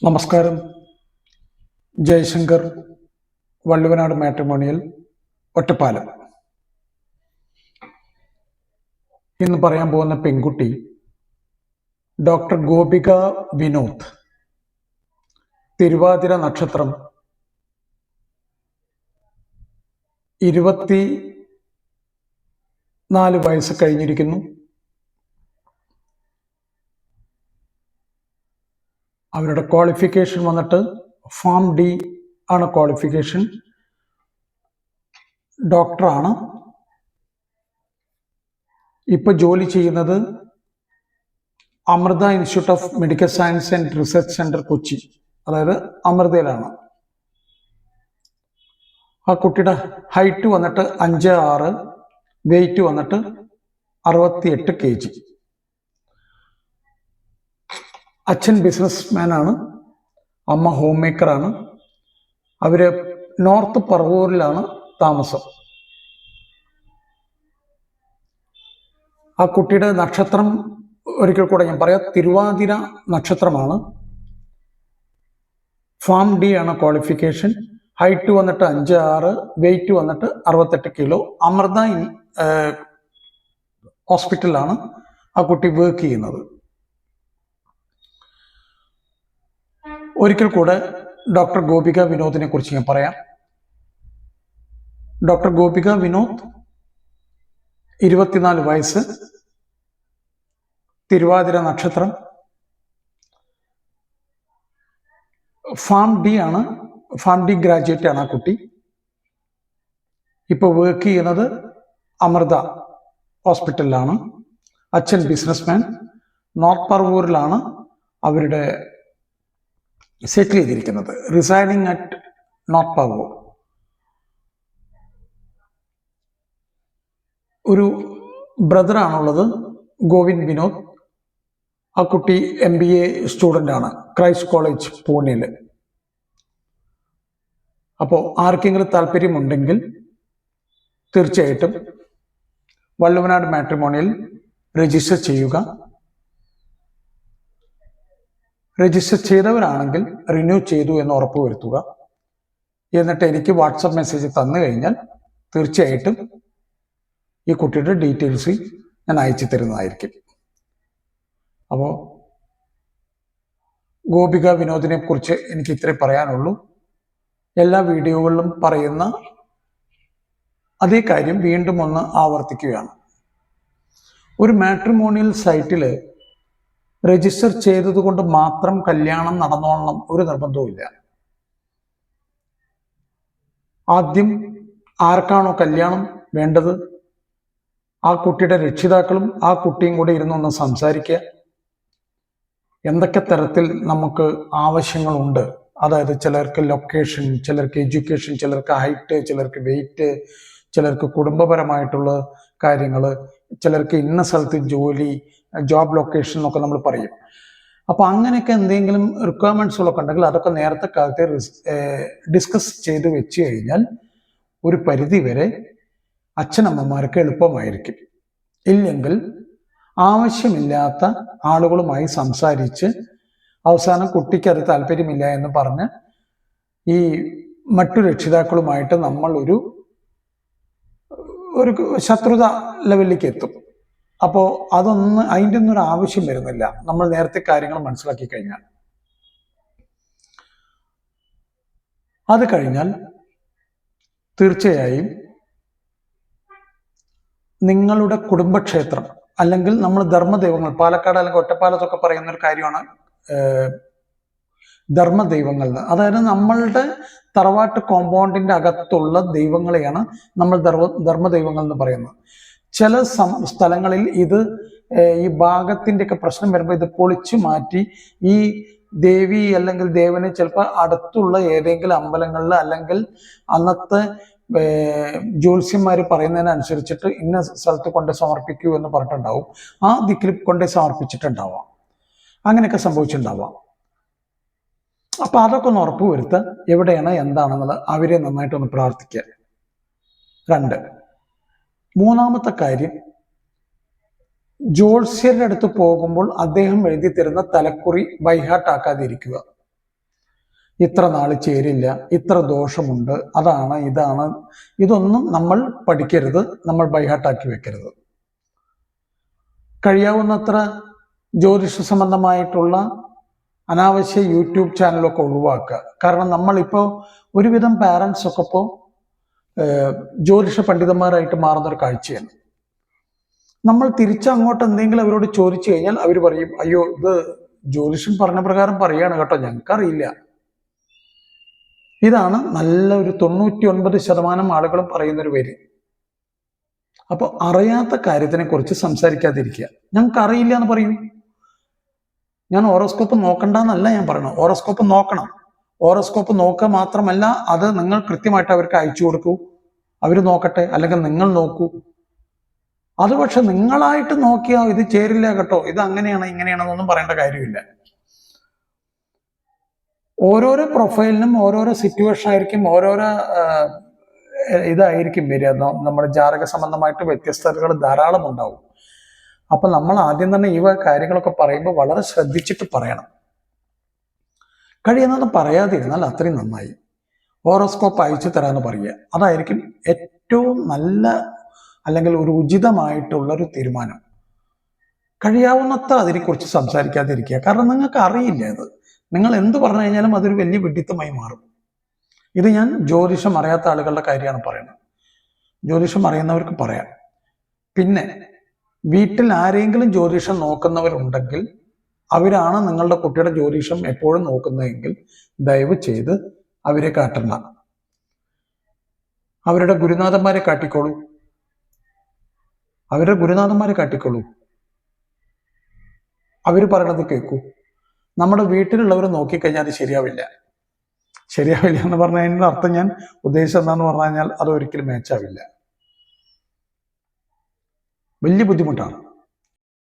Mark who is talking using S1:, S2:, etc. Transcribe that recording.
S1: നമസ്കാരം. ജയശങ്കർ, വള്ളുവനാട് മാട്രിമോണിയൽ, ഒറ്റപ്പാലം. ഇന്ന് പറയാൻ പോകുന്ന പെൺകുട്ടി ഡോക്ടർ ഗോപിക വിനോദ്. തിരുവാതിര നക്ഷത്രം, 24 വയസ്സ് കഴിഞ്ഞിരിക്കുന്നു. അവരുടെ ക്വാളിഫിക്കേഷൻ വന്നിട്ട് ഫാം ഡി ആണ് ക്വാളിഫിക്കേഷൻ. ഡോക്ടറാണ്. ഇപ്പോൾ ജോലി ചെയ്യുന്നത് Amrita institute of medical science and research centre Kochi, അതായത് അമൃതയിലാണ്. ആ കുട്ടിയുടെ ഹൈറ്റ് വന്നിട്ട് 5'6", വെയിറ്റ് വന്നിട്ട് 68 kg. അച്ഛൻ ബിസിനസ്മാൻ ആണ്, അമ്മ ഹോം മേക്കറാണ്. അവര് നോർത്ത് പറവൂരിലാണ് താമസം. ആ കുട്ടിയുടെ നക്ഷത്രം ഒരിക്കൽ കൂടെ ഞാൻ പറയാം, തിരുവാതിര നക്ഷത്രമാണ്. ഫാം ഡി ആണ് ക്വാളിഫിക്കേഷൻ. ഹൈറ്റ് വന്നിട്ട് 5'6", വെയിറ്റ് വന്നിട്ട് 68 kg. അമൃത ഹോസ്പിറ്റലിലാണ് ആ കുട്ടി വർക്ക് ചെയ്യുന്നത്. ഒരിക്കൽ കൂടെ ഡോക്ടർ ഗോപിക വിനോദിനെ കുറിച്ച് ഞാൻ പറയാം. ഡോക്ടർ ഗോപിക വിനോദ്, 24 വയസ്സ്, തിരുവാതിര നക്ഷത്രം, ഫാം ഡി ആണ്. ഫാം ഡി ഗ്രാജുവേറ്റ് ആണ് ആ കുട്ടി. ഇപ്പോൾ വർക്ക് ചെയ്യുന്നത് അമൃത ഹോസ്പിറ്റലിലാണ്. അച്ഛൻ ബിസിനസ്മാൻ. നോർത്ത് പറവൂരിലാണ് അവരുടെ സെറ്റിൽ ചെയ്തിരിക്കുന്നത്, റിസൈഡിങ് അറ്റ് നോർത്ത് പറവൂർ. ഒരു ബ്രദറാണുള്ളത്, ഗോവിന്ദ് വിനോദ്. ആ കുട്ടി MBA സ്റ്റുഡൻ്റ് ആണ്, ക്രൈസ്റ്റ് കോളേജ് പൂനെയിൽ. അപ്പോൾ ആർക്കെങ്കിലും താല്പര്യമുണ്ടെങ്കിൽ തീർച്ചയായിട്ടും വള്ളുവനാട് മാട്രിമോണിയൽ രജിസ്റ്റർ ചെയ്യുക. രജിസ്റ്റർ ചെയ്തവരാണെങ്കിൽ റിന്യൂ ചെയ്തു എന്ന് ഉറപ്പുവരുത്തുക. എന്നിട്ട് എനിക്ക് വാട്സപ്പ് മെസ്സേജ് തന്നു കഴിഞ്ഞാൽ തീർച്ചയായിട്ടും ഈ കുട്ടിയുടെ ഡീറ്റെയിൽസ് ഞാൻ അയച്ചു തരുന്നതായിരിക്കും. അപ്പോൾ ഗോപിക വിനോദിനെ കുറിച്ച് എനിക്ക് ഇത്രേ പറയാനുള്ളൂ. എല്ലാ വീഡിയോകളിലും പറയുന്ന അതേ കാര്യം വീണ്ടും ഒന്ന് ആവർത്തിക്കുകയാണ്. ഒരു മാട്രിമോണിയൽ സൈറ്റിൽ രജിസ്റ്റർ ചെയ്തതുകൊണ്ട് മാത്രം കല്യാണം നടന്നോളണം ഒരു നിർബന്ധവുമില്ല. ആദ്യം ആർക്കാണോ കല്യാണം വേണ്ടത് ആ കുട്ടിയുടെ രക്ഷിതാക്കളും ആ കുട്ടിയും കൂടെ ഇരുന്നൊന്ന് സംസാരിക്കുക. എന്തൊക്കെ തരത്തിൽ നമുക്ക് ആവശ്യങ്ങളുണ്ട്, അതായത് ചിലർക്ക് ലൊക്കേഷൻ, ചിലർക്ക് എഡ്യൂക്കേഷൻ, ചിലർക്ക് ഹൈറ്റ്, ചിലർക്ക് വെയിറ്റ്, ചിലർക്ക് കുടുംബപരമായിട്ടുള്ള കാര്യങ്ങൾ, ചിലർക്ക് ഇന്ന സ്ഥലത്ത് ജോലി, ജോബ് ലൊക്കേഷൻ എന്നൊക്കെ നമ്മൾ പറയും. അപ്പോൾ അങ്ങനെയൊക്കെ എന്തെങ്കിലും റിക്വയർമെൻറ്റ്സുകളൊക്കെ ഉണ്ടെങ്കിൽ അതൊക്കെ നേരത്തെ കാലത്തെ ഡിസ്കസ് ചെയ്ത് വെച്ച് കഴിഞ്ഞാൽ ഒരു പരിധി വരെ അച്ഛനമ്മമാർക്ക് എളുപ്പമായിരിക്കും. ഇല്ലെങ്കിൽ ആവശ്യമില്ലാത്ത ആളുകളുമായി സംസാരിച്ച് അവസാനം കുട്ടിക്ക് അത് താല്പര്യമില്ല എന്ന് പറഞ്ഞ് ഈ മറ്റു രക്ഷിതാക്കളുമായിട്ട് നമ്മൾ ഒരു ശത്രുത ലെവലിലേക്ക് എത്തും. അപ്പോൾ അതിൻ്റെ ഒന്നും ഒരു ആവശ്യം വരുന്നില്ല, നമ്മൾ നേരത്തെ കാര്യങ്ങൾ മനസ്സിലാക്കി കഴിഞ്ഞാൽ. അത് കഴിഞ്ഞാൽ തീർച്ചയായും നിങ്ങളുടെ കുടുംബക്ഷേത്രം അല്ലെങ്കിൽ നമ്മൾ ധർമ്മദൈവങ്ങൾ, പാലക്കാട് അല്ലെങ്കിൽ ഒറ്റപ്പാലത്തൊക്കെ പറയുന്ന ഒരു കാര്യമാണ് ധർമ്മദൈവങ്ങൾ. അതായത് നമ്മളുടെ തറവാട്ട് കോമ്പൗണ്ടിന്റെ അകത്തുള്ള ദൈവങ്ങളെയാണ് നമ്മൾ ധർമ്മദൈവങ്ങൾ എന്ന് പറയുന്നത്. ചില സ്ഥലങ്ങളിൽ ഇത് ഈ ഭാഗത്തിൻ്റെ ഒക്കെ പ്രശ്നം വരുമ്പോൾ ഇത് പൊളിച്ചു മാറ്റി ഈ ദേവി അല്ലെങ്കിൽ ദേവനെ ചിലപ്പോൾ അടുത്തുള്ള ഏതെങ്കിലും അമ്പലങ്ങളിൽ അല്ലെങ്കിൽ അന്നത്തെ ജ്യോത്സ്യന്മാർ പറയുന്നതിനനുസരിച്ചിട്ട് ഇന്ന സ്ഥലത്ത് കൊണ്ട് സമർപ്പിക്കൂ എന്ന് പറഞ്ഞിട്ടുണ്ടാവും. ആ ദിക്കിൽ കൊണ്ട് സമർപ്പിച്ചിട്ടുണ്ടാവാം. അങ്ങനെയൊക്കെ സംഭവിച്ചിട്ടുണ്ടാവാം. അപ്പൊ അതൊക്കെ ഒന്ന് ഉറപ്പ് വരുത്തുക, എവിടെയാണ് എന്താണെന്നുള്ളത് അവരെ നന്നായിട്ടൊന്ന് പ്രാർത്ഥിക്കുക. 2, മൂന്നാമത്തെ കാര്യം, ജ്യോത്സ്യരുടെ അടുത്ത് പോകുമ്പോൾ അദ്ദേഹം എഴുതി തരുന്ന തലക്കുറി ബൈഹാർട്ടാക്കാതിരിക്കുക. ഇത്ര നാൾ ചേരില്ല, ഇത്ര ദോഷമുണ്ട്, അതാണ് ഇതാണ്, ഇതൊന്നും നമ്മൾ പഠിക്കരുത്, നമ്മൾ ബൈഹാർട്ടാക്കി വെക്കരുത്. കഴിയാവുന്നത്ര ജ്യോതിഷ സംബന്ധമായിട്ടുള്ള അനാവശ്യ യൂട്യൂബ് ചാനലൊക്കെ ഒഴിവാക്കുക. കാരണം നമ്മളിപ്പോൾ ഒരുവിധം പാരൻസ് ഒക്കെ ഇപ്പോൾ ജ്യോതിഷ പണ്ഡിതന്മാരായിട്ട് മാറുന്നൊരു കാഴ്ചയാണ്. നമ്മൾ തിരിച്ചങ്ങോട്ട് എന്തെങ്കിലും അവരോട് ചോദിച്ചു കഴിഞ്ഞാൽ അവർ പറയും, അയ്യോ ഇത് ജ്യോതിഷം പറഞ്ഞ പ്രകാരം പറയാണ് കേട്ടോ, ഞങ്ങൾക്കറിയില്ല. ഇതാണ് നല്ല ഒരു 99% ആളുകളും പറയുന്നൊരു പേര്. അപ്പോൾ അറിയാത്ത കാര്യത്തിനെ കുറിച്ച് സംസാരിക്കാതിരിക്കുക. ഞങ്ങൾക്ക് അറിയില്ല എന്ന് പറയൂ. ഞാൻ ഓറോസ്കോപ്പ് നോക്കണ്ടെന്നല്ല ഞാൻ പറയണം, ഓറോസ്കോപ്പ് നോക്കണം. ഓറോസ്കോപ്പ് നോക്കുക മാത്രമല്ല, അത് നിങ്ങൾ കൃത്യമായിട്ട് അവർക്ക് അയച്ചു കൊടുക്കൂ, അവർ നോക്കട്ടെ, അല്ലെങ്കിൽ നിങ്ങൾ നോക്കൂ. അത് പക്ഷെ നിങ്ങളായിട്ട് നോക്കിയാൽ ഇത് ചേരില്ല കേട്ടോ, ഇത് അങ്ങനെയാണ് ഇങ്ങനെയാണെന്നൊന്നും പറയേണ്ട കാര്യമില്ല. ഓരോരോ പ്രൊഫൈലിനും ഓരോരോ സിറ്റുവേഷൻ ആയിരിക്കും, ഓരോരോ ഇതായിരിക്കും വരിക. നമ്മുടെ ജാതക സംബന്ധമായിട്ട് വ്യത്യസ്തതകൾ ധാരാളം ഉണ്ടാവും. അപ്പൊ നമ്മൾ ആദ്യം തന്നെ ഈ കാര്യങ്ങളൊക്കെ പറയുമ്പോൾ വളരെ ശ്രദ്ധിച്ചിട്ട് പറയണം. കഴിയുന്നത് പറയാതിരുന്നാൽ അത്രയും നന്നായി. ഹോറോസ്കോപ്പ് അയച്ചു തരാമെന്ന് പറയുക, അതായിരിക്കും ഏറ്റവും നല്ല, അല്ലെങ്കിൽ ഒരു ഉചിതമായിട്ടുള്ളൊരു തീരുമാനം. കഴിയാവുന്നത്ര അതിനെക്കുറിച്ച് സംസാരിക്കാതിരിക്കുക. കാരണം നിങ്ങൾക്ക് അറിയില്ല അത്. നിങ്ങൾ എന്ത് പറഞ്ഞു കഴിഞ്ഞാലും അതൊരു വലിയ വിഡിത്തമായി മാറും. ഇത് ഞാൻ ജ്യോതിഷം അറിയാത്ത ആളുകളുടെ കാര്യമാണ് പറയുന്നത്. ജ്യോതിഷം അറിയുന്നവർക്ക് പറയാം. പിന്നെ വീട്ടിൽ ആരെങ്കിലും ജ്യോതിഷം നോക്കുന്നവരുണ്ടെങ്കിൽ, അവരാണ് നിങ്ങളുടെ കുട്ടിയുടെ ജ്യോതിഷം എപ്പോഴും നോക്കുന്നതെങ്കിൽ ദയവ് ചെയ്ത് അവരെ കാട്ടണ്ട. അവരുടെ ഗുരുനാഥന്മാരെ കാട്ടിക്കോളൂ. അവരുടെ ഗുരുനാഥന്മാരെ കാട്ടിക്കോളൂ. അവർ പറയണത് കേൾക്കൂ. നമ്മുടെ വീട്ടിലുള്ളവർ നോക്കിക്കഴിഞ്ഞാൽ അത് ശരിയാവില്ല. ശരിയാവില്ല എന്ന് പറഞ്ഞതിൻ്റെ അർത്ഥം ഞാൻ ഉദ്ദേശിച്ചത് എന്താന്ന് പറഞ്ഞു കഴിഞ്ഞാൽ അത് ഒരിക്കലും മാച്ചാവില്ല. വലിയ ബുദ്ധിമുട്ടാണ്.